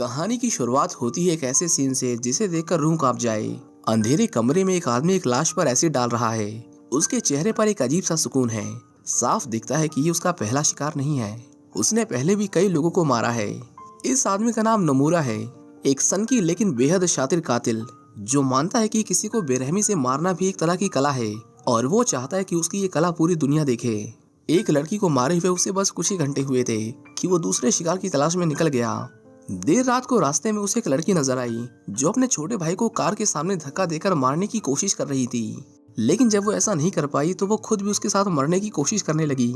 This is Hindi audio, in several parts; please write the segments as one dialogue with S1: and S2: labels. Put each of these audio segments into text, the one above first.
S1: कहानी की शुरुआत होती है एक ऐसे सीन से जिसे देखकर रूह कांप जाए। अंधेरे कमरे में एक आदमी एक लाश पर एसिड डाल रहा है। उसके चेहरे पर एक अजीब सा सुकून है। साफ दिखता है कि ये उसका पहला शिकार नहीं है। उसने पहले भी कई लोगों को मारा है। इस आदमी का नाम नमूरा है, एक सनकी लेकिन बेहद शातिर कातिल जो मानता है कि किसी को बेरहमी से मारना भी एक तरह की कला है और वो चाहता है कि उसकी ये कला पूरी दुनिया देखे। एक लड़की को मारे हुए उसे बस कुछ ही घंटे हुए थे कि वो दूसरे शिकार की तलाश में निकल गया। देर रात को रास्ते में उसे एक लड़की नजर आई जो अपने छोटे भाई को कार के सामने धक्का देकर मारने की कोशिश कर रही थी। लेकिन जब वो ऐसा नहीं कर पाई तो वो खुद भी उसके साथ मरने की कोशिश करने लगी।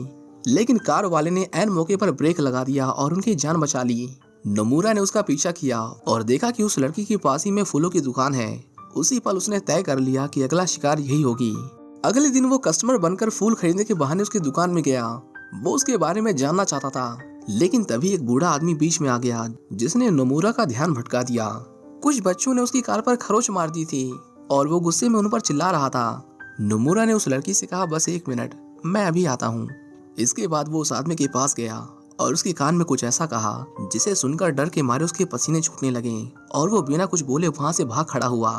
S1: लेकिन कार वाले ने ऐन मौके पर ब्रेक लगा दिया और उनकी जान बचा ली। नमूरा ने उसका पीछा किया और देखा कि उस लड़की के पास ही में फूलों की दुकान है। उसी पल उसने तय कर लिया कि अगला शिकार यही होगी। अगले दिन वो कस्टमर बनकर फूल खरीदने के बहाने उसकी दुकान में गया। वो उसके बारे में जानना चाहता था, लेकिन तभी एक बूढ़ा आदमी बीच में आ गया जिसने नमूरा का ध्यान भटका दिया। कुछ बच्चों ने उसकी कार पर खरोच मार दी थी और वो गुस्से में उन पर चिल्ला रहा था। नमूरा ने उस लड़की से कहा, बस 1 मिनट, मैं अभी आता हूँ। इसके बाद वो उस आदमी के पास गया और उसके कान में कुछ ऐसा कहा जिसे सुनकर डर के मारे उसके पसीने छूटने लगे और वो बिना कुछ बोले वहां से भाग खड़ा हुआ।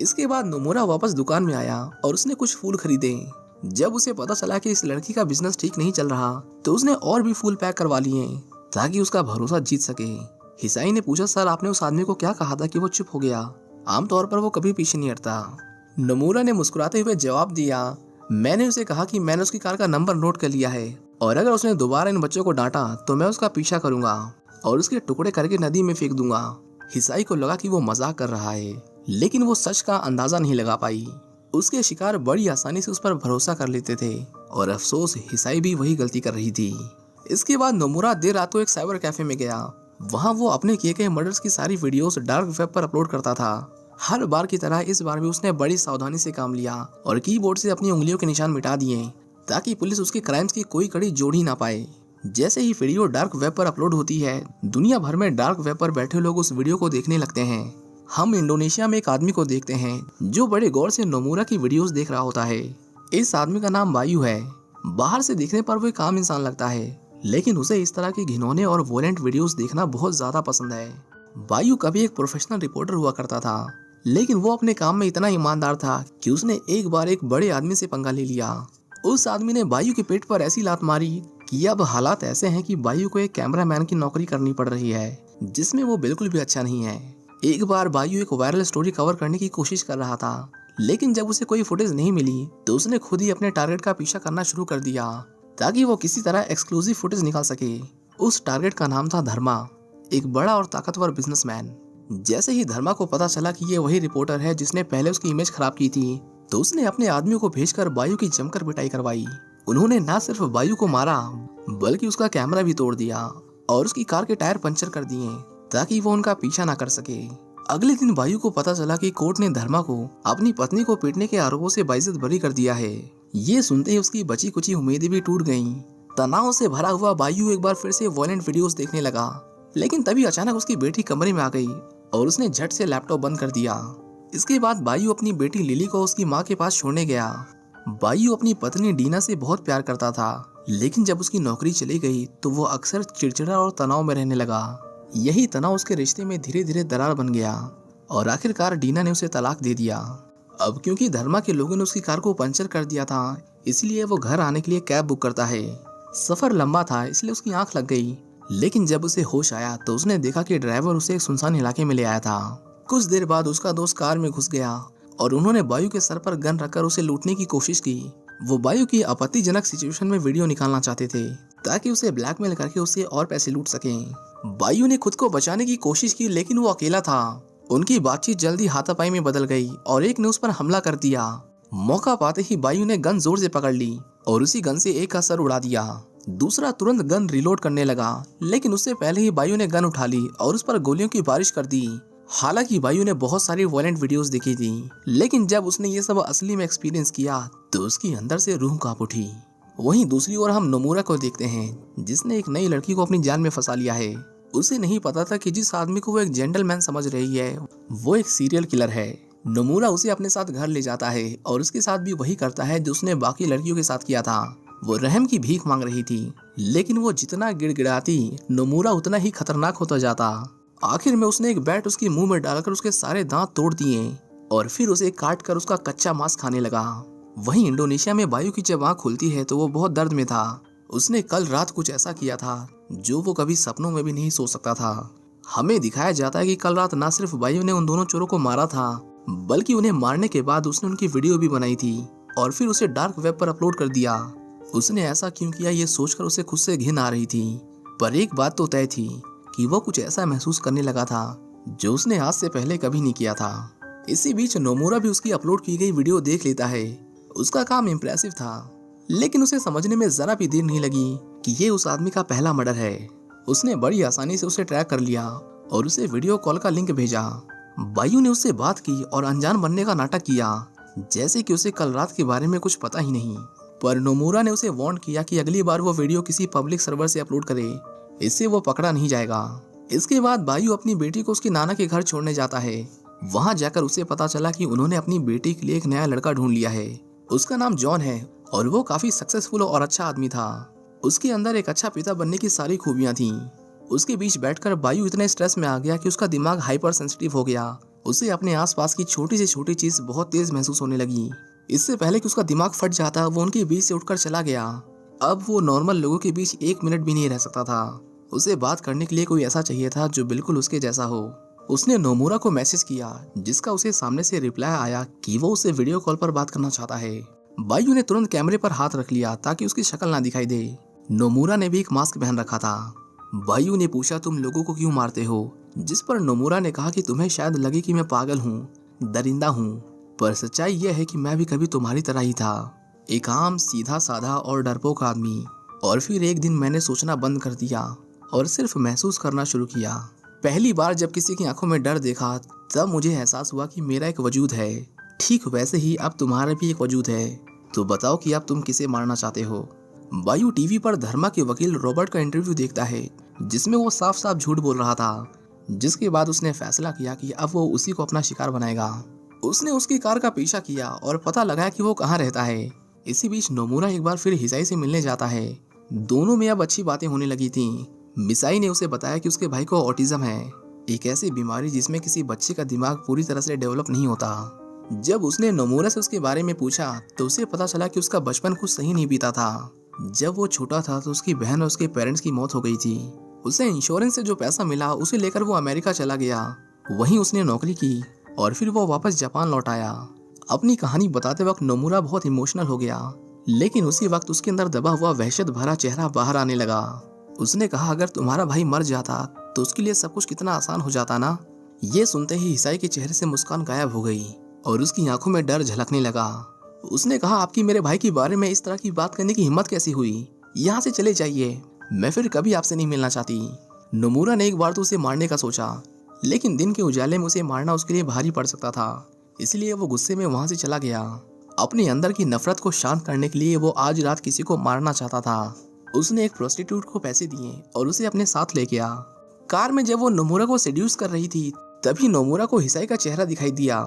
S1: इसके बाद नमूरा वापस दुकान में आया और उसने कुछ फूल खरीदे। जब उसे पता चला कि इस लड़की का बिजनेस ठीक नहीं चल रहा तो उसने और भी फूल पैक करवा लिए ताकि उसका भरोसा जीत सके। हिसाई ने पूछा, सर आपने उस आदमी को क्या कहा था कि वो चुप हो गया? आमतौर पर वो कभी पीछे नहीं हटता। नमूरा ने मुस्कुराते हुए जवाब दिया, मैंने उसे कहा कि मैंने उसकी कार का नंबर नोट कर लिया है और अगर उसने दोबारा इन बच्चों को डांटा तो मैं उसका पीछा करूंगा और उसके टुकड़े करके नदी में फेंक दूंगा। हिसाई को लगा कि वो मजाक कर रहा है, लेकिन वो सच का अंदाजा नहीं लगा पाई। उसके शिकार बड़ी आसानी से उस पर भरोसा कर लेते थे और अफसोस हिसाई भी वही गलती कर रही थी। इसके बाद नमूरा देर रात को एक साइबर कैफे में गया। वहां वो अपने किए गए मर्डर्स की सारी वीडियोस डार्क वेब पर अपलोड करता था। हर बार की तरह इस बार भी उसने बड़ी सावधानी से काम लिया और कीबोर्ड से अपनी उंगलियों के निशान मिटा दिए ताकि पुलिस उसके क्राइम्स की कोई कड़ी जोड़ ही ना पाए। जैसे ही वीडियो डार्क वेब पर अपलोड होती है, दुनिया भर में डार्क वेब पर बैठे लोग उस वीडियो को देखने लगते हैं। हम इंडोनेशिया में एक आदमी को देखते हैं जो बड़े गौर से नमूरा की वीडियोस देख रहा होता है। इस आदमी का नाम बायू है। बाहर से देखने पर वो एक आम इंसान लगता है, लेकिन उसे इस तरह के घिनौने और वोलेंट वीडियोस देखना बहुत ज्यादा पसंद है। बायू कभी एक प्रोफेशनल रिपोर्टर हुआ करता था, लेकिन वो अपने काम में इतना ईमानदार था कि उसने एक बार एक बड़े आदमी से पंगा ले लिया। उस आदमी ने बायू के पेट पर ऐसी लात मारी कि अब हालात ऐसे हैं कि बायू को एक कैमरामैन की नौकरी करनी पड़ रही है, जिसमें वो बिल्कुल भी अच्छा नहीं है। एक बार बायू एक वायरल स्टोरी कवर करने की कोशिश कर रहा था, लेकिन जब उसे कोई फुटेज नहीं मिली तो उसने खुद ही अपने टारगेट का पीछा करना शुरू कर दिया ताकि वो किसी तरह एक्सक्लूसिव फुटेज निकाल सके। उस टारगेट का नाम था धर्मा, एक बड़ा और ताकतवर बिजनेसमैन। जैसे ही धर्मा को पता चला कि ये वही रिपोर्टर है जिसने पहले उसकी इमेज खराब की थी, तो उसने अपने आदमियों को भेजकर बायू की जमकर पिटाई करवाई। उन्होंने न सिर्फ बायू को मारा बल्कि उसका कैमरा भी तोड़ दिया और उसकी कार के टायर पंचर कर दिए ताकि वो उनका पीछा ना कर सके। अगले दिन बायू को पता चला कि कोर्ट ने धर्मा को अपनी पत्नी को पीटने के आरोपों से बाइज्जत बरी कर दिया है। ये सुनते ही उसकी बची कुची उम्मीदें भी टूट गईं। तनाव से भरा हुआ बायू एक बार फिर से वॉयलेंट वीडियोस देखने लगा, लेकिन तभी अचानक उसकी बेटी कमरे में आ गई और उसने झट से लैपटॉप बंद कर दिया। इसके बाद बायू अपनी बेटी लिली को उसकी माँ के पास छोड़ने गया। बायू अपनी पत्नी डीना से बहुत प्यार करता था, लेकिन जब उसकी नौकरी चली गई तो वो अक्सर चिड़चिड़ा और तनाव में रहने लगा। यही तनाव उसके रिश्ते में धीरे धीरे दरार बन गया और आखिरकार डीना ने उसे तलाक दे दिया। अब क्योंकि धर्मा के लोगों ने उसकी कार को पंचर कर दिया था, इसलिए वो घर आने के लिए कैब बुक करता है। सफर लंबा था इसलिए उसकी आंख लग गई, लेकिन जब उसे होश आया तो उसने देखा कि ड्राइवर उसे एक सुनसान इलाके में ले आया था। कुछ देर बाद उसका दोस्त कार में घुस गया और उन्होंने बायू के सर पर गन रखकर उसे लूटने की कोशिश की। वो बायू की आपत्तिजनक सिचुएशन में वीडियो निकालना चाहते थे ताकि उसे ब्लैकमेल करके उससे और पैसे लूट सकें। बायू ने खुद को बचाने की कोशिश की, लेकिन वो अकेला था। उनकी बातचीत जल्दी हाथापाई में बदल गई और एक ने उस पर हमला कर दिया। मौका पाते ही बायू ने गन जोर से पकड़ ली और उसी गन से एक का सर उड़ा दिया। दूसरा तुरंत गन रिलोड करने लगा, लेकिन उससे पहले ही बायू ने गन उठा ली और उस पर गोलियों की बारिश कर दी। हालांकि बायू ने बहुत सारी वॉयलेंट वीडियोस देखी थी, लेकिन जब उसने ये सब असली में एक्सपीरियंस किया तो उसकी अंदर से रूह कांप उठी। वहीं दूसरी ओर हम नमूरा को देखते हैं, जिसने एक नई लड़की को अपनी जान में फंसा लिया है। उसे नहीं पता था कि जिस आदमी को वो एक जेंटलमैन समझ रही है वो एक सीरियल किलर है। नमूरा उसे अपने साथ घर ले जाता है और उसके साथ भी वही करता है जो उसने बाकी लड़कियों के साथ किया था। वो रहम की भीख मांग रही थी, लेकिन वो जितना गिड़गिड़ाती नमूरा उतना ही खतरनाक होता जाता। आखिर में उसने एक बैट उसके मुंह में डालकर उसके सारे दांत तोड़ दिए और फिर उसे काट कर उसका कच्चा मांस खाने लगा। वहीं इंडोनेशिया में बायू की जब आँख खुलती है तो वो बहुत दर्द में था। उसने कल रात कुछ ऐसा किया था जो वो कभी सपनों में भी नहीं सोच सकता था। हमें दिखाया जाता है कि कल रात न सिर्फ बायू ने उन दोनों चोरों को मारा था, बल्कि उन्हें मारने के बाद उसने उनकी वीडियो भी बनाई थी और फिर उसे डार्क वेब पर अपलोड कर दिया। उसने ऐसा क्यों किया ये सोचकर उसे खुद से घिन आ रही थी, पर एक बात तो तय थी कि वो कुछ ऐसा महसूस करने लगा था जो उसने आज से पहले कभी नहीं किया था। इसी बीच नोमुरा भी उसकी अपलोड की गई वीडियो देख लेता है। उसका काम इम्प्रेसिव था, लेकिन उसे समझने में जरा भी देर नहीं लगी कि ये उस आदमी का पहला मर्डर है। उसने बड़ी आसानी से उसे ट्रैक कर लिया और उसे वीडियो कॉल का लिंक भेजा। बायू ने उससे बात की और अनजान बनने का नाटक किया, जैसे कि उसे कल रात के बारे में कुछ पता ही नहीं। पर नोमुरा ने उसे वार्न किया कि अगली बार वो वीडियो किसी पब्लिक सर्वर से अपलोड करे, इससे वो पकड़ा नहीं जाएगा। इसके बाद बायू अपनी बेटी को उसके नाना के घर छोड़ने जाता है। वहां जाकर उसे पता चला कि उन्होंने अपनी बेटी के लिए एक नया लड़का ढूंढ लिया है। उसका नाम जॉन है और वो काफी सक्सेसफुल और अच्छा आदमी था। उसके अंदर एक अच्छा पिता बनने की सारी खूबियां थीं। उसके बीच बैठकर बायू इतने स्ट्रेस में आ गया कि उसका दिमाग हाइपर सेंसिटिव हो गया। उसे अपने आसपास की छोटी से छोटी चीज बहुत तेज महसूस होने लगी। इससे पहले कि उसका दिमाग फट जाता, वो उनके बीच से उठकर चला गया। अब वो नॉर्मल लोगों के बीच 1 मिनट भी नहीं रह सकता था। उसे बात करने के लिए कोई ऐसा चाहिए था जो बिल्कुल उसके जैसा हो। उसने नोमुरा को मैसेज किया, जिसका उसे सामने से रिप्लाई आया कि वो उससे वीडियो कॉल पर बात करना चाहता है। बायू ने तुरंत कैमरे पर हाथ रख लिया ताकि उसकी शक्ल ना दिखाई दे। नोमुरा ने भी एक मास्क पहन रखा था। बायू ने पूछा, तुम लोगों को क्यों मारते हो? जिस पर नोमुरा ने कहा कि तुम्हें शायद लगे कि मैं पागल हूँ, दरिंदा हूँ, पर सच्चाई यह है कि मैं भी कभी तुम्हारी तरह ही था, एक आम सीधा साधा और डरपोक आदमी। और फिर एक दिन मैंने सोचना बंद कर दिया और सिर्फ महसूस करना शुरू किया। पहली बार जब किसी की आंखों में डर देखा, तब मुझे एहसास हुआ कि मेरा एक वजूद है। ठीक वैसे ही अब तुम्हारा भी एक वजूद है। तो बताओ कि अब तुम किसे मारना चाहते हो? बायू टीवी पर धर्मा के वकील रॉबर्ट का इंटरव्यू देखता है, जिसमें वो साफ साफ झूठ बोल रहा था। जिसके बाद उसने फैसला किया कि अब वो उसी को अपना शिकार बनाएगा। उसने उसकी कार का पीछा किया और पता लगाया कि वो कहाँ रहता है। इसी बीच नोमुरा एक बार फिर हिसाई से मिलने जाता है। दोनों में अब अच्छी बातें होने लगी थीं। मिसाई ने उसे बताया कि उसके भाई को ऑटिज्म है, एक ऐसी बीमारी जिसमें किसी बच्चे का दिमाग पूरी तरह से डेवलप नहीं होता। जब उसने नोमुरा से उसके बारे में पूछा तो उसे पता चला कि उसका बचपन कुछ सही नहीं बीता था। जब वो छोटा था तो उसकी बहन और उसके पेरेंट्स की मौत हो गई थी। उसे इंश्योरेंस से जो पैसा मिला उसे लेकर वो अमेरिका चला गया। वहीं उसने नौकरी की और फिर वो वापस जापान लौट आया। अपनी कहानी बताते वक्त नोमुरा बहुत इमोशनल हो गया, लेकिन उसी वक्त उसके अंदर दबा हुआ वहशत भरा चेहरा बाहर आने लगा। उसने कहा, अगर तुम्हारा भाई मर जाता तो उसके लिए सब कुछ कितना आसान हो जाता ना। ये सुनते ही हिसाई के चेहरे से मुस्कान गायब हो गई और उसकी आंखों में डर झलकने लगा। उसने कहा, आपकी मेरे भाई के बारे में इस तरह की बात करने की हिम्मत कैसी हुई? यहाँ से चले जाइए, मैं फिर कभी आपसे नहीं मिलना चाहती। नोमुरा ने एक बार तो उसे मारने का सोचा, लेकिन दिन के उजाले में उसे मारना उसके लिए भारी पड़ सकता था, इसलिए वो गुस्से में वहां से चला गया। अपने अंदर की नफरत को शांत करने के लिए वो आज रात किसी को मारना चाहता था। उसने एक प्रोस्टिट्यूट को पैसे दिए और उसे अपने साथ ले गया। कार में जब वो नोमुरा को सेड्यूस कर रही थी, तभी नोमुरा को हिसाई का चेहरा दिखाई दिया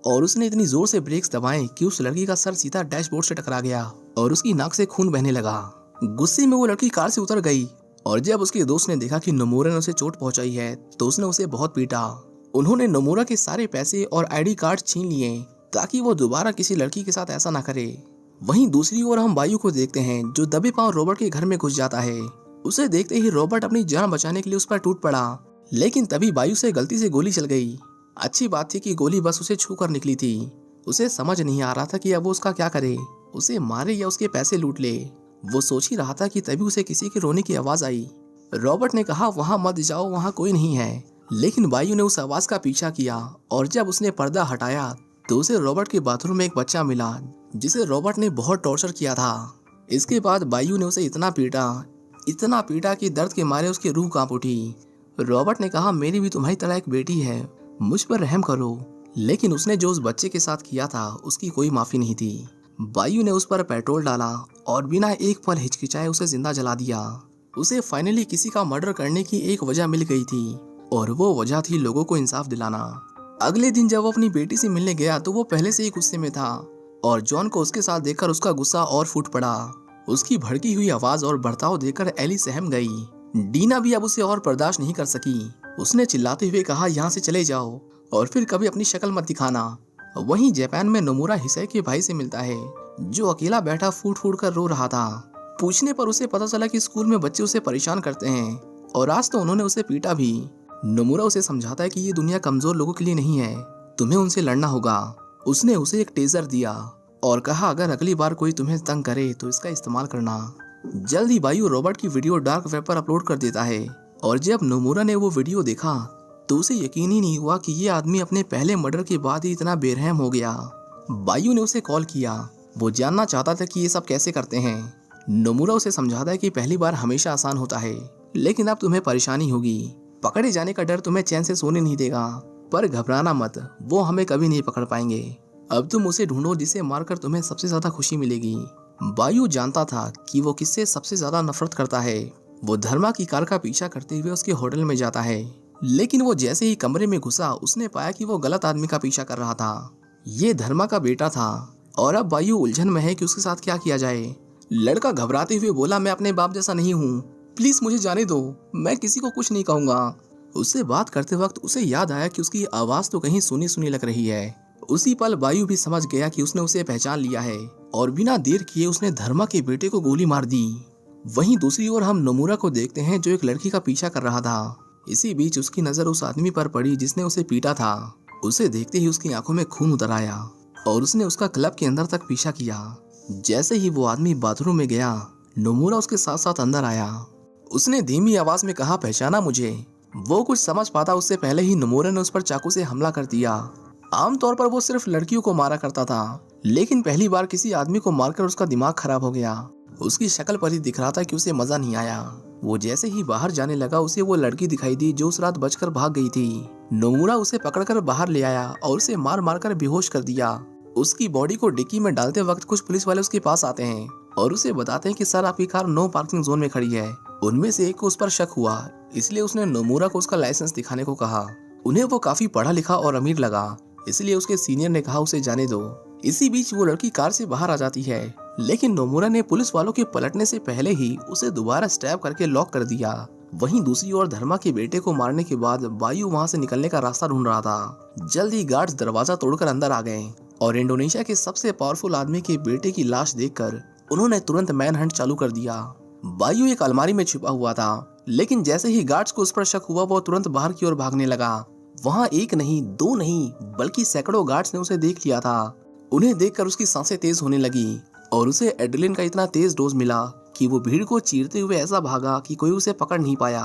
S1: और उसने इतनी जोर से ब्रेक्स दबाए कि उस लड़की का सर सीधा डैशबोर्ड से टकरा गया और उसकी नाक से खून बहने लगा। गुस्से में वो लड़की कार से उतर गई और जब उसके दोस्त ने देखा कि नोमुरा ने उसे चोट पहुंचाई है तो उसने उसे बहुत पीटा। उन्होंने नोमुरा के सारे पैसे और आईडी कार्ड छीन लिए ताकि वो दोबारा किसी लड़की के साथ ऐसा ना करे। वहीं दूसरी ओर हम बायू को देखते हैं, जो दबे पांव रॉबर्ट के घर में घुस जाता है। उसे देखते ही रॉबर्ट अपनी जान बचाने के लिए उस पर टूट पड़ा, लेकिन तभी बायू से गलती से गोली चल गई। अच्छी बात थी कि गोली बस उसे छू कर निकली थी। उसे समझ नहीं आ रहा था कि अब वो उसका क्या करे, उसे मारे या उसके पैसे लूट ले। वो सोच ही रहा था कि तभी उसे किसी के रोने की आवाज आई। रॉबर्ट ने कहा, वहां मत जाओ, वहां कोई नहीं है। लेकिन बायू ने उस आवाज का पीछा किया और जब उसने पर्दा हटाया तो उसे रॉबर्ट के बाथरूम में एक बच्चा मिला, जिसे रॉबर्ट ने बहुत टॉर्चर किया था। इसके बाद बायू ने उसे इतना पीटा कि दर्द के मारे उसकी रूह कांप उठी। रॉबर्ट ने कहा, मेरी भी तुम्हारी तरह एक बेटी है, मुझ पर रहम करो। लेकिन उसने जो उस बच्चे के साथ किया था उसकी कोई माफी नहीं थी। बायू ने उस पर पेट्रोल डाला और बिना एक पल हिचकिचाए उसे जिंदा जला दिया। उसे फाइनली किसी का मर्डर करने की एक वजह मिल गई थी और वो वजह थी लोगों को इंसाफ दिलाना। अगले दिन जब वो अपनी बेटी से मिलने गया तो वो पहले से ही गुस्से में था और जॉन को उसके साथ देखकर उसका गुस्सा और फूट पड़ा। उसकी भड़की हुई आवाज और बर्ताव देखकर एली सहम गई। डीना भी अब उसे और बर्दाश्त नहीं कर सकी। उसने चिल्लाते हुए कहा, यहाँ से चले जाओ और फिर कभी अपनी शक्ल मत दिखाना। वहीं जापान में नोमुरा हिसाई के भाई से मिलता है, जो अकेला बैठा फूट फूट कर रो रहा था। पूछने पर उसे पता चला कि स्कूल में बच्चे उसे परेशान करते हैं और आज तो उन्होंने उसे पीटा भी। नोमुरा उसे समझाता है कि ये दुनिया कमजोर लोगों के लिए नहीं है, तुम्हें उनसे लड़ना होगा। उसने उसे एक टेजर दिया और कहा, अगर अगली बार कोई तुम्हें तंग करे तो इसका इस्तेमाल करना। जल्द ही बायू रॉबर्ट की वीडियो डार्क वेब पर अपलोड कर देता है और जब नोमुरा ने वो वीडियो देखा तो उसे यकीन ही नहीं हुआ कि ये आदमी अपने पहले मर्डर के बाद ही इतना बेरहम हो गया। बायू ने उसे कॉल किया, वो जानना चाहता था कि ये सब कैसे करते हैं। नोमुरा उसे समझाता है कि पहली बार हमेशा आसान होता है, लेकिन अब तुम्हें परेशानी होगी। पकड़े जाने का डर तुम्हें चैन से सोने नहीं देगा, पर घबराना मत, वो हमें कभी नहीं पकड़ पाएंगे। अब तुम उसे ढूंढो जिसे मारकर तुम्हें सबसे ज्यादा खुशी मिलेगी। बायू जानता था कि वो किससे सबसे ज्यादा नफरत करता है। वो धर्मा की कार का पीछा करते हुए उसके होटल में जाता है, लेकिन वो जैसे ही कमरे में घुसा उसने पाया कि वो गलत आदमी का पीछा कर रहा था। ये धर्मा का बेटा था और अब बायू उलझन में है कि उसके साथ क्या किया जाए। लड़का घबराते हुए बोला, मैं अपने बाप जैसा नहीं हूँ, प्लीज मुझे जाने दो, मैं किसी को कुछ नहीं कहूंगा। उससे बात करते वक्त उसे याद आया कि उसकी आवाज तो कहीं सुनी सुनी लग रही है। उसी पल बायू भी समझ गया कि उसने उसे पहचान लिया है और बिना देर किए उसने धर्मा के बेटे को गोली मार दी। वहीं दूसरी ओर हम नोमुरा को देखते हैं जो एक लड़की का पीछा कर रहा था। इसी बीच उसकी नजर उस आदमी पर पड़ी जिसने उसे पीटा था। उसे देखते ही उसकी आंखों में खून उतर आया और उसने उसका क्लब के अंदर तक पीछा किया। जैसे ही वो आदमी बाथरूम में गया, नोमुरा उसके साथ साथ अंदर आया। उसने धीमी आवाज में कहा, पहचाना मुझे? वो कुछ समझ पाता उससे पहले ही नोमुरा ने उस पर चाकू से हमला कर दिया। आमतौर पर वो सिर्फ लड़कियों को मारा करता था, लेकिन पहली बार किसी आदमी को मारकर उसका दिमाग खराब हो गया। उसकी शक्ल पर ही दिख रहा था कि उसे मजा नहीं आया। वो जैसे ही बाहर जाने लगा उसे वो लड़की दिखाई दी जो उस रात बचकर भाग गई थी। नोमुरा उसे पकड़कर बाहर ले आया और उसे मार मार कर बेहोश कर दिया। उसकी बॉडी को डिक्की में डालते वक्त कुछ पुलिस वाले उसके पास आते हैं और उसे बताते हैं कि सर, आपकी कार नो पार्किंग जोन में खड़ी है। उनमें से एक को उस पर शक हुआ, इसलिए उसने नोमुरा को उसका लाइसेंस दिखाने को कहा। उन्हें वो काफी पढ़ा लिखा और अमीर लगा, इसलिए उसके सीनियर ने कहा उसे जाने दो। इसी बीच वो लड़की कार से बाहर आ जाती है, लेकिन नोमुरा ने पुलिस वालों के पलटने से पहले ही उसे दोबारा स्टैब करके लॉक कर दिया। वहीं दूसरी ओर धर्मा के बेटे को मारने के बाद बायू वहां से निकलने का रास्ता ढूंढ रहा था। जल्द ही गार्ड्स दरवाजा तोड़कर अंदर आ गए और इंडोनेशिया के सबसे पावरफुल आदमी के बेटे की लाश देखकर उन्होंने तुरंत मैन हंट चालू कर दिया। बायू एक अलमारी में छिपा हुआ था, लेकिन जैसे ही गार्ड्स को उस पर शक हुआ वो तुरंत बाहर की ओर भागने लगा। वहाँ एक नहीं, दो नहीं, बल्कि सैकड़ों गार्ड्स ने उसे देख लिया था। उन्हें देखकर उसकी सांसें तेज होने लगी और उसे एड्रेनलिन का इतना तेज डोज मिला कि वो भीड़ को चीरते हुए ऐसा भागा कि कोई उसे पकड़ नहीं पाया।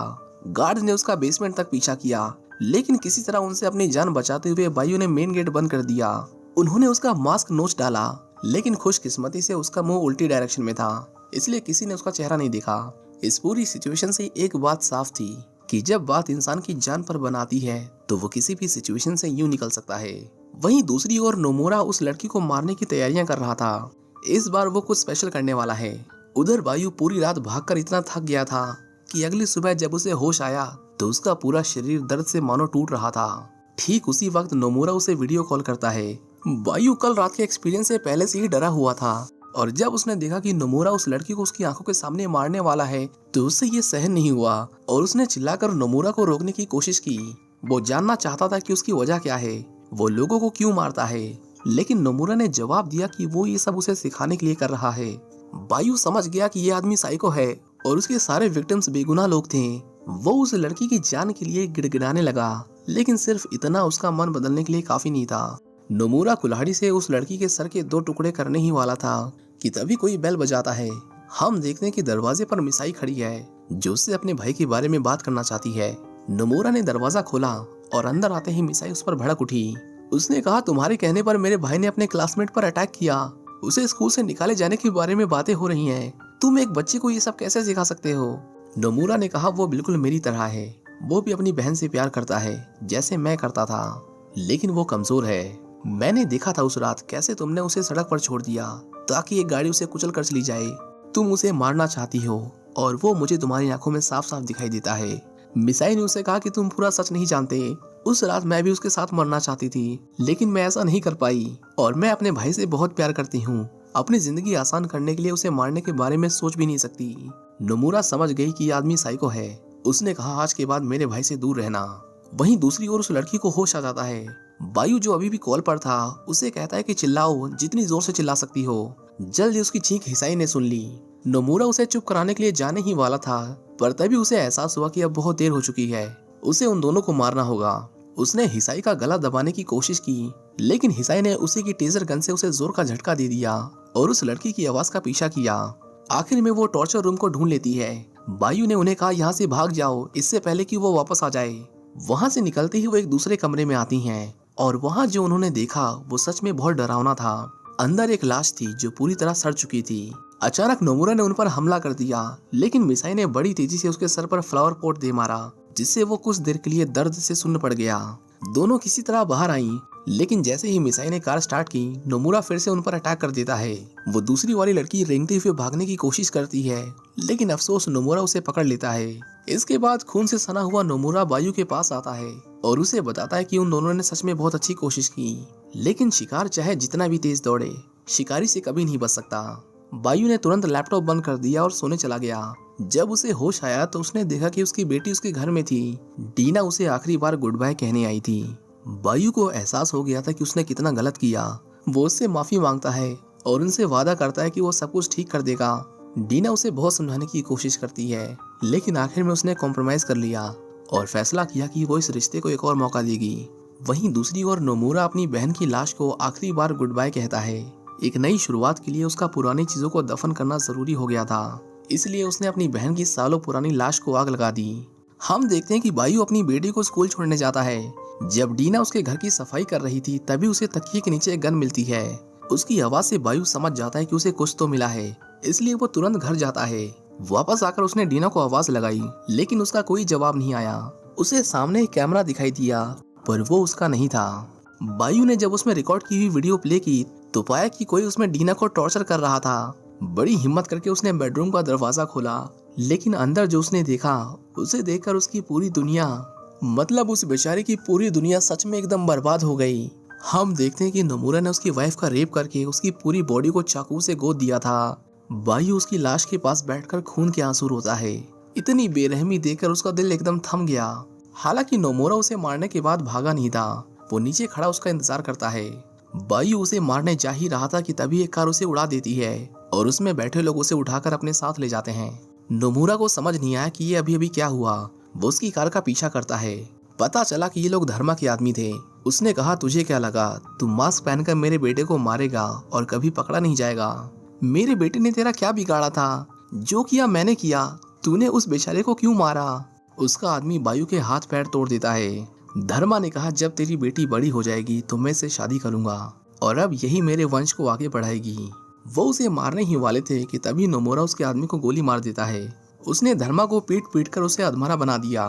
S1: गार्ड ने उसका बेसमेंट तक पीछा किया, लेकिन किसी तरह उनसे अपनी जान बचाते हुए बायू ने मेन गेट बंद कर दिया। उन्होंने उसका मास्क नोच डाला, लेकिन खुशकिस्मती से उसका मुंह उल्टी डायरेक्शन में था, इसलिए किसी ने उसका चेहरा नहीं देखा। इस पूरी सिचुएशन से एक बात साफ थी कि जब बात इंसान की जान पर बनाती है तो वो किसी भी सिचुएशन से यूं निकल सकता है। वहीं दूसरी ओर नोमुरा उस लड़की को मारने की तैयारियां कर रहा था। इस बार वो कुछ स्पेशल करने वाला है। उधर बायू पूरी रात भागकर इतना थक गया था कि अगली सुबह जब उसे होश आया तो उसका पूरा शरीर दर्द से मानो टूट रहा था। ठीक उसी वक्त नोमुरा उसे वीडियो कॉल करता है। बायू कल रात के एक्सपीरियंस से पहले से ही डरा हुआ था और जब उसने देखा कि नोमुरा उस लड़की को उसकी आंखों के सामने मारने वाला है तो उससे ये सहन नहीं हुआ और उसने चिल्लाकर नोमुरा को रोकने की कोशिश की। वो जानना चाहता था कि उसकी वजह क्या है, वो लोगों को क्यों मारता है, लेकिन नोमुरा ने जवाब दिया कि वो ये सब उसे सिखाने के लिए कर रहा है। बायू समझ गया कि ये आदमी साइको है और उसके सारे विक्टिम्स बेगुनाह लोग थे। वो उस लड़की की जान के लिए गिड़गिड़ाने लगा, लेकिन सिर्फ इतना उसका मन बदलने के लिए काफी नहीं था। नोमुरा कुल्हाड़ी से उस लड़की के सर के 2 टुकड़े करने ही वाला था कि तभी कोई बेल बजाता है। हम देखते हैं कि दरवाजे पर मिसाई खड़ी है जो उससे अपने भाई के बारे में बात करना चाहती है। नोमुरा ने दरवाजा खोला और अंदर आते ही मिसाई उस पर भड़क उठी। उसने कहा, तुम्हारे कहने पर मेरे भाई ने अपने क्लासमेट पर अटैक किया, उसे स्कूल से निकाले जाने के बारे में बातें हो रही हैं, तुम एक बच्चे को ये सब कैसे सिखा सकते हो? नोमुरा ने कहा, वो बिल्कुल मेरी तरह है, वो भी अपनी बहन से प्यार करता है जैसे मैं करता था, लेकिन वो कमजोर है। मैंने देखा था उस रात कैसे तुमने उसे सड़क पर छोड़ दिया ताकि एक गाड़ी उसे कुचल कर चली जाए। तुम उसे मारना चाहती हो और वो मुझे तुम्हारी आंखों में साफ साफ दिखाई देता है। मिसाई ने उसे कहा कि तुम पूरा सच नहीं जानते, उस रात मैं भी उसके साथ मरना चाहती थी, लेकिन मैं ऐसा नहीं कर पाई और मैं अपने भाई से बहुत प्यार करती हूँ। अपनी जिंदगी आसान करने के लिए उसे मारने के बारे में सोच भी नहीं सकती। नोमुरा समझ गई कि आदमी साइको है। उसने कहा आज के बाद मेरे भाई से दूर रहना। वहीं दूसरी ओर उस लड़की को होश आ जाता है। बायू जो अभी भी कॉल पर था उसे कहता है कि चिल्लाओ, जितनी जोर से चिल्ला सकती हो। जल्दी उसकी चीख हिसाई ने सुन ली। नोमुरा उसे चुप कराने के लिए जाने ही वाला था, पर तभी उसे एहसास हुआ कि अब बहुत देर हो चुकी है, उसे उन दोनों को मारना होगा। उसने हिसाई का गला दबाने की कोशिश की, लेकिन हिसाई ने उसी की टेजर गन से उसे जोर का झटका दे दिया और उस लड़की की आवाज का पीछा किया। आखिर में वो टॉर्चर रूम को ढूंढ लेती है। बायू ने उन्हें कहा यहाँ से भाग जाओ, इससे पहले कि वो वापस आ जाए। वहां से निकलते ही वो एक दूसरे कमरे में आती हैं और वहां जो उन्होंने देखा वो सच में बहुत डरावना था। अंदर एक लाश थी जो पूरी तरह सड़ चुकी थी। अचानक नोमुरा ने उन पर हमला कर दिया, लेकिन मिसाई ने बड़ी तेजी से उसके सर पर फ्लावर पॉट दे मारा, जिससे वो कुछ देर के लिए दर्द से सुन्न पड़ गया। दोनों किसी तरह बाहर आईं, लेकिन जैसे ही मिसाई ने कार स्टार्ट की, नोमुरा फिर से उन पर अटैक कर देता है। वो दूसरी वाली लड़की रेंगते हुए भागने की कोशिश करती है, लेकिन अफसोस नोमुरा उसे पकड़ लेता है। इसके बाद खून से सना हुआ नोमुरा बायू के पास आता है और उसे बताता है कि उन दोनों ने सच में बहुत अच्छी कोशिश की, लेकिन शिकार चाहे जितना भी तेज दौड़े, शिकारी से कभी नहीं बच सकता। बायू ने तुरंत लैपटॉप बंद कर दिया और सोने चला गया। जब उसे होश आया तो उसने देखा कि उसकी बेटी उसके घर में थी। डीना उसे आखिरी बार गुड बाय कहने आई थी। बायू को एहसास हो गया था कि उसने कितना गलत किया। वो उससे माफी मांगता है और उनसे वादा करता है कि वो सब कुछ ठीक कर देगा। डीना उसे बहुत समझाने की कोशिश करती है, लेकिन आखिर में उसने कॉम्प्रोमाइज कर लिया और फैसला किया कि वो इस रिश्ते को एक और मौका देगी। वहीं दूसरी ओर नोमुरा अपनी बहन की लाश को आखिरी बार गुड बाय कहता है। एक नई शुरुआत के लिए उसका पुरानी चीजों को दफन करना जरूरी हो गया था, इसलिए उसने अपनी बहन की सालों पुरानी लाश को आग लगा दी। हम देखते हैं कि बायू अपनी बेटी को स्कूल छोड़ने जाता है। जब डीना उसके घर की सफाई कर रही थी तभी उसे तकिए के नीचे एक गन मिलती है। उसकी आवाज से बायू समझ जाता है कि उसे कुछ तो मिला है, इसलिए वो तुरंत घर जाता है। वापस आकर उसने डीना को आवाज लगाई, लेकिन उसका कोई जवाब नहीं आया। उसे सामने एक कैमरा दिखाई दिया, पर वो उसका नहीं था। बायू ने जब उसमें रिकॉर्ड की हुई वीडियो प्ले की तो पाया कि कोई उसमें डीना को टॉर्चर कर रहा था। बड़ी हिम्मत करके उसने बेडरूम का दरवाजा खोला, लेकिन अंदर जो उसने देखा उसे देखकर उसकी पूरी दुनिया, मतलब उस बेचारे की पूरी दुनिया सच में एकदम बर्बाद हो गई। हम देखते हैं कि नोमुरा ने उसकी वाइफ का रेप करके उसकी पूरी बॉडी को चाकू से गोद दिया था। बायू उसकी लाश के पास बैठकर खून के आंसू रोता है। इतनी बेरहमी देखकर उसका दिल एकदम थम गया। हालांकि नोमुरा उसे मारने के बाद भागा नहीं था, वो नीचे खड़ा उसका इंतजार करता है। बायू उसे मारने जा ही रहा था कि तभी एक कार उसे उड़ा देती है और उसमें बैठे लोग उसे उठाकर अपने साथ ले जाते हैं। नोमुरा को समझ नहीं आया कि ये अभी अभी क्या हुआ। वो उसकी कार का पीछा करता है। पता चला कि ये लोग धर्मा के आदमी थे। उसने कहा तुझे क्या लगा, तू मास्क पहनकर मेरे बेटे को मारेगा और कभी पकड़ा नहीं जाएगा। मेरे बेटे ने तेरा क्या बिगाड़ा था? जो किया मैंने किया, तूने उस बेचारे को क्यों मारा? उसका आदमी बायू के हाथ पैर तोड़ देता है। धर्मा ने कहा जब तेरी बेटी बड़ी हो जाएगी तो मैं इससे शादी करूंगा और अब यही मेरे वंश को आगे बढ़ाएगी। वो उसे मारने ही वाले थे कि तभी नोमुरा उसके आदमी को गोली मार देता है। उसने धर्मा को पीट पीट कर उसे अधमरा बना दिया।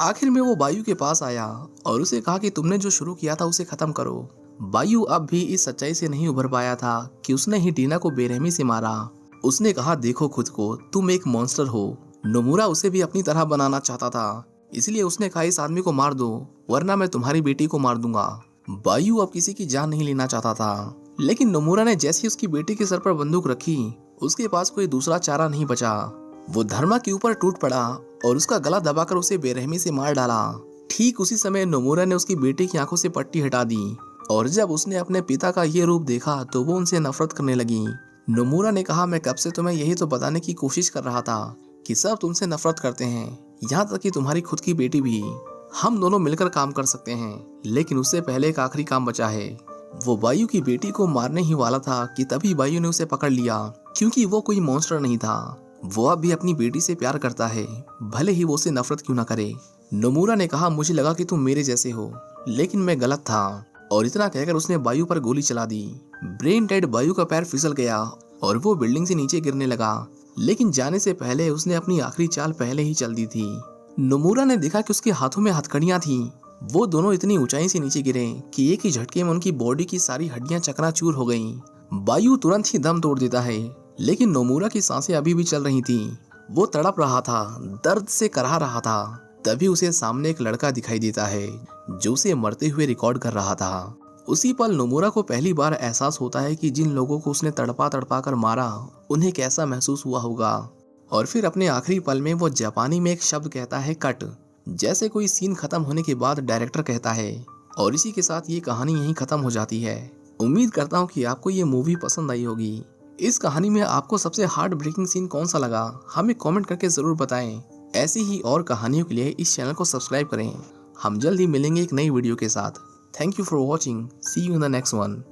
S1: आखिर में वो बायू के पास आया और उसे कहा कि तुमने जो शुरू किया था उसे खत्म करो। बायू अब भी इस सच्चाई से नहीं उभर पाया था कि उसने ही डीना को बेरहमी से मारा। उसने कहा देखो खुद को, तुम एक मॉन्स्टर हो। नोमुरा उसे भी अपनी तरह बनाना चाहता था, इसलिए उसने कहा इस आदमी को मार दो वरना मैं तुम्हारी बेटी को मार दूंगा। बायू अब किसी की जान नहीं लेना चाहता था, लेकिन नोमुरा ने जैसे ही उसकी बेटी के सर पर बंदूक रखी उसके पास कोई दूसरा चारा नहीं बचा। वो धर्मा के ऊपर टूट पड़ा और उसका गला दबाकर उसे बेरहमी से मार डाला। ठीक उसी समय नोमुरा ने उसकी बेटी की आंखों से पट्टी हटा दी और जब उसने अपने पिता का ये रूप देखा तो वो उनसे नफरत करने लगी। नोमुरा ने कहा मैं कब से तुम्हें यही तो बताने की कोशिश कर रहा था कि सब तुमसे नफरत करते हैं, यहाँ तक कि तुम्हारी खुद की बेटी भी। हम दोनों मिलकर काम कर सकते हैं, लेकिन उससे पहले एक आखिरी काम बचा है। वो बायू की बेटी को मारने ही वाला था कि तभी बायू ने उसे पकड़ लिया, क्योंकि वो कोई मॉन्स्टर नहीं था। वो अब भी अपनी बेटी से प्यार करता है, भले ही वो उसे नफरत क्यों ना करे। नोमुरा ने कहा मुझे लगा कि तुम मेरे जैसे हो, लेकिन मैं गलत था। और इतना कहकर उसने बायू पर गोली चला दी। ब्रेन डेड बायू का पैर फिसल गया और वो बिल्डिंग से नीचे गिरने लगा, लेकिन जाने से पहले उसने अपनी आखिरी चाल पहले ही चल दी थी। नोमुरा ने देखा कि उसके हाथों में हथकड़ियां थीं। वो दोनों इतनी ऊंचाई से नीचे गिरे कि एक ही झटके में उनकी बॉडी की सारी हड्डियां चकनाचूर हो गईं। बायू तुरंत ही दम तोड़ देता है, लेकिन नोमुरा की सांसें अभी भी चल रही थीं। वो तड़प रहा था, दर्द से कराह रहा था। तभी उसे सामने एक लड़का दिखाई देता है जो उसे मरते हुए रिकॉर्ड कर रहा था। उसी पल नोमुरा को पहली बार एहसास होता है कि जिन लोगों को उसने तड़पा तड़पा कर मारा उन्हें कैसा महसूस हुआ होगा। और फिर अपने आखिरी पल में वो जापानी में एक शब्द कहता है, कट। जैसे कोई सीन खत्म होने के बाद डायरेक्टर कहता है। और इसी के साथ ये कहानी यहीं खत्म हो जाती है। उम्मीद करता हूँ कि आपको ये मूवी पसंद आई होगी। इस कहानी में आपको सबसे हार्ट ब्रेकिंग सीन कौन सा लगा, हमें कमेंट करके जरूर बताएं। ऐसी ही और कहानियों के लिए इस चैनल को सब्सक्राइब करें। हम जल्द ही मिलेंगे एक नई वीडियो के साथ। Thank you for watching. See you in the next one.